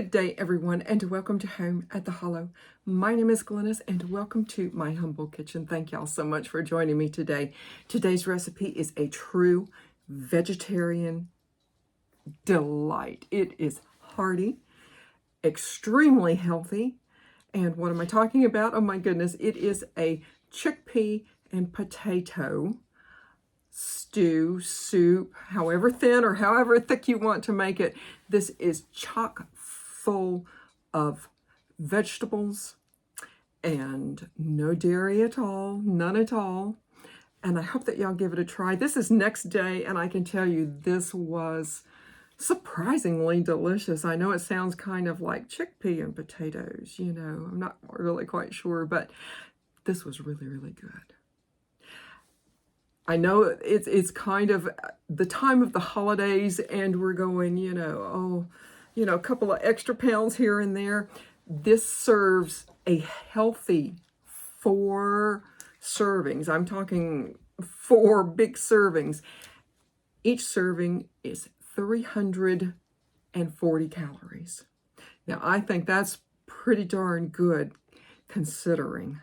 Good day, everyone, and welcome to Home at the Hollow. My name is Glennis, and welcome to my humble kitchen. Thank y'all so much for joining me today. Today's recipe is a true vegetarian delight. It is hearty, extremely healthy, and what am I talking about? Oh my goodness, it is a chickpea and potato stew, soup, however thin or however thick you want to make it. This is chock full of vegetables and no dairy at all, none at all. And I hope that y'all give it a try. This is next day, and I can tell you this was surprisingly delicious. I know it sounds kind of like chickpea and potatoes, you know, I'm not really quite sure, but this was really, really good. I know it's kind of the time of the holidays, and we're going, a couple of extra pounds here and there. This serves a healthy 4 servings. I'm talking 4 big servings. Each serving is 340 calories. Now, I think that's pretty darn good considering.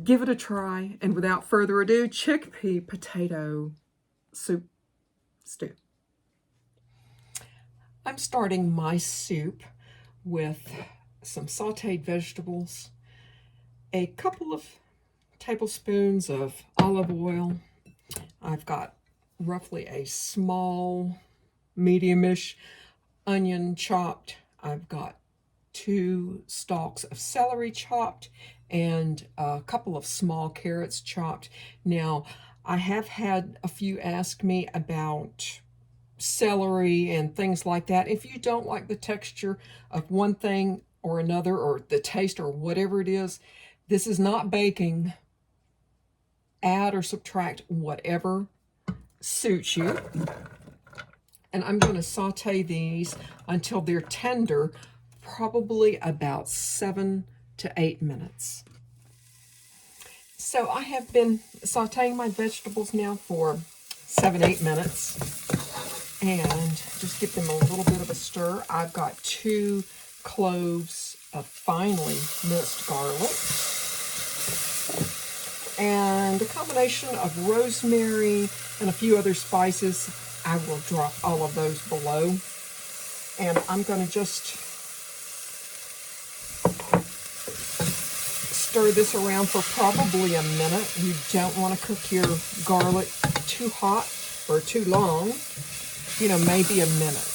Give it a try, and without further ado, chickpea potato soup stew. I'm starting my soup with some sauteed vegetables, a couple of tablespoons of olive oil. I've got roughly a small, medium-ish onion chopped. I've got 2 stalks of celery chopped and a couple of small carrots chopped. Now, I have had a few ask me about celery and things like that. If you don't like the texture of one thing or another, or the taste or whatever it is, this is not baking. Add or subtract whatever suits you. And I'm going to saute these until they're tender, probably about 7 to 8 minutes. So I have been sauteing my vegetables now for 7-8 minutes, and just give them a little bit of a stir. I've got 2 cloves of finely minced garlic and a combination of rosemary and a few other spices. I will drop all of those below, and I'm going to just stir this around for probably a minute. You don't want to cook your garlic too hot or too long, maybe a minute.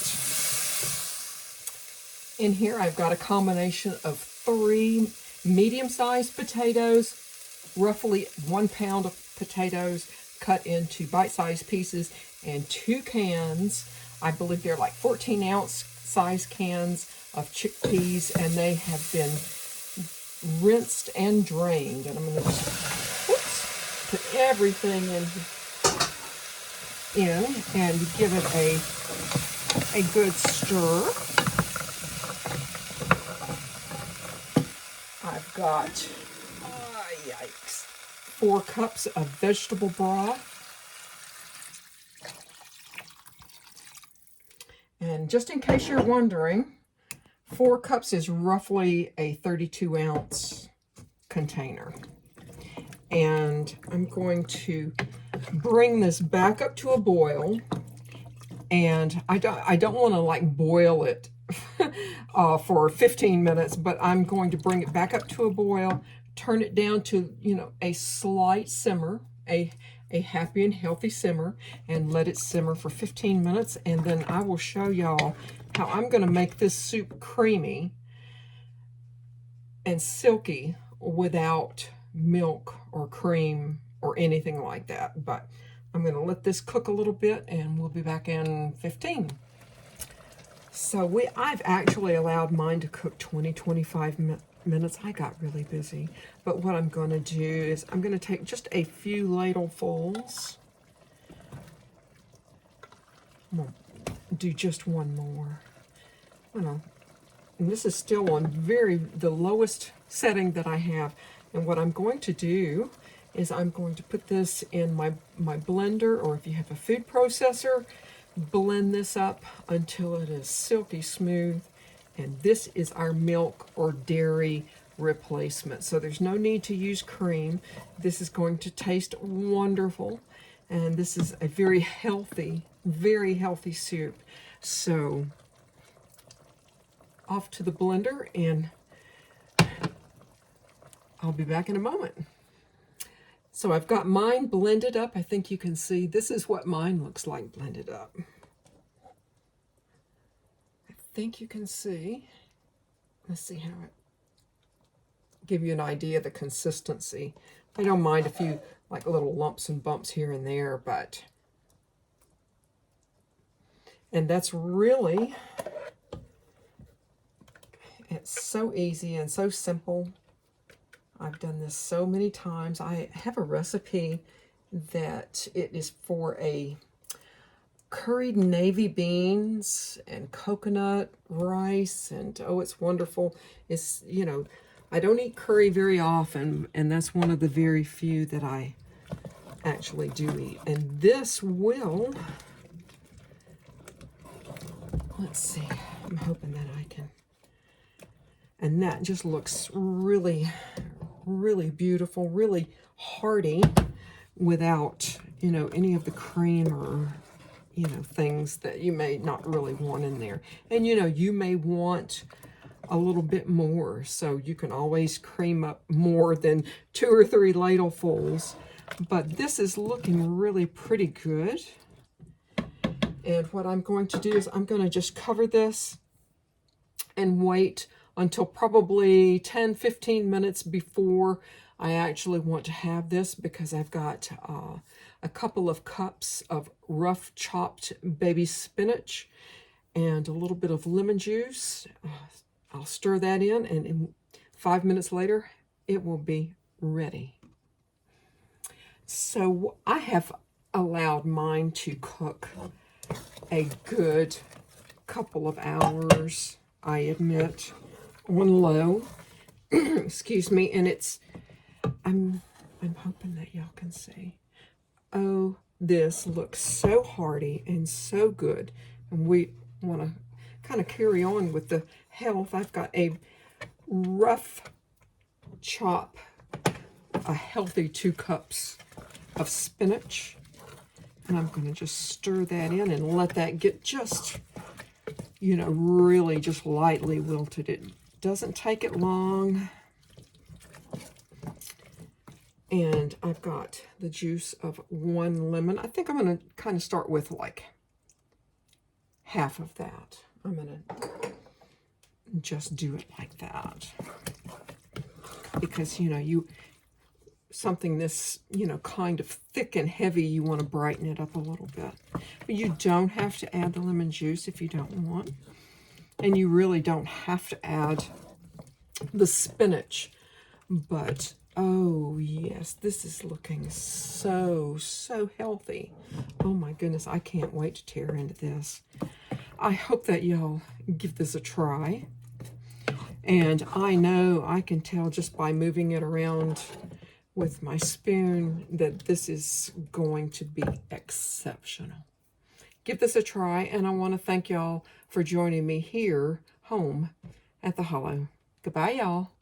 In here, I've got a combination of 3 medium-sized potatoes, roughly 1 pound of potatoes cut into bite-sized pieces, and 2 cans, I believe they're like 14-ounce size cans of chickpeas, and they have been rinsed and drained. And I'm going to just put everything in and give it a good stir. I've got 4 cups of vegetable broth. And just in case you're wondering, 4 cups is roughly a 32-ounce container. And I'm going to bring this back up to a boil. And I don't want to like boil it for 15 minutes, but I'm going to bring it back up to a boil, turn it down to, a slight simmer, a happy and healthy simmer, and let it simmer for 15 minutes. And then I will show y'all how I'm going to make this soup creamy and silky without milk or cream or anything like that. But I'm going to let this cook a little bit, and we'll be back in 15. So I've actually allowed mine to cook 20-25 minutes. I got really busy. But what I'm going to do is I'm going to take just a few ladlefuls. I'm going to do just one more. And this is still on the lowest setting that I have. And what I'm going to do is I'm going to put this in my blender, or if you have a food processor, blend this up until it is silky smooth, And this is our milk or dairy replacement. So there's no need to use cream. This is going to taste wonderful. And this is a very healthy soup. So off to the blender, and I'll be back in a moment. So I've got mine blended up. I think you can see this is what mine looks like blended up. I think you can see. Let's see how it give you an idea of the consistency. I don't mind a few like little lumps and bumps here and there, but and that's really, it's so easy and so simple. I've done this so many times. I have a recipe that it is for a curried navy beans and coconut rice, and oh, it's wonderful. It's, you know, I don't eat curry very often, and that's one of the very few that I actually do eat. And this will, let's see, I'm hoping that I can, and that just looks really, really beautiful, really hearty without, you know, any of the cream or, you know, things that you may not really want in there. And, you know, you may want a little bit more, so you can always cream up more than 2 or 3 ladlefuls. But this is looking really pretty good. And what I'm going to do is I'm going to just cover this and wait until probably 10-15 minutes before I actually want to have this, because I've got a couple of cups of rough chopped baby spinach and a little bit of lemon juice. I'll stir that in 5 minutes later, it will be ready. So I have allowed mine to cook a good couple of hours, I admit, on low. Excuse me, and it's, I'm hoping that y'all can see. Oh, this looks so hearty and so good. And we want to kind of carry on with the health. I've got a rough chop, a healthy 2 cups of spinach. And I'm going to just stir that in and let that get just, you know, really just lightly wilted. It doesn't take it long. And I've got the juice of 1 lemon. I think I'm going to kind of start with like half of that. I'm going to just do it like that. Because, you know, something this, you know, kind of thick and heavy, you want to brighten it up a little bit. But you don't have to add the lemon juice if you don't want. And you really don't have to add the spinach. But, oh yes, this is looking so, so healthy. Oh my goodness, I can't wait to tear into this. I hope that y'all give this a try. And I know I can tell just by moving it around with my spoon that this is going to be exceptional. Give this a try, and I want to thank y'all for joining me here home at the Hollow. Goodbye, y'all.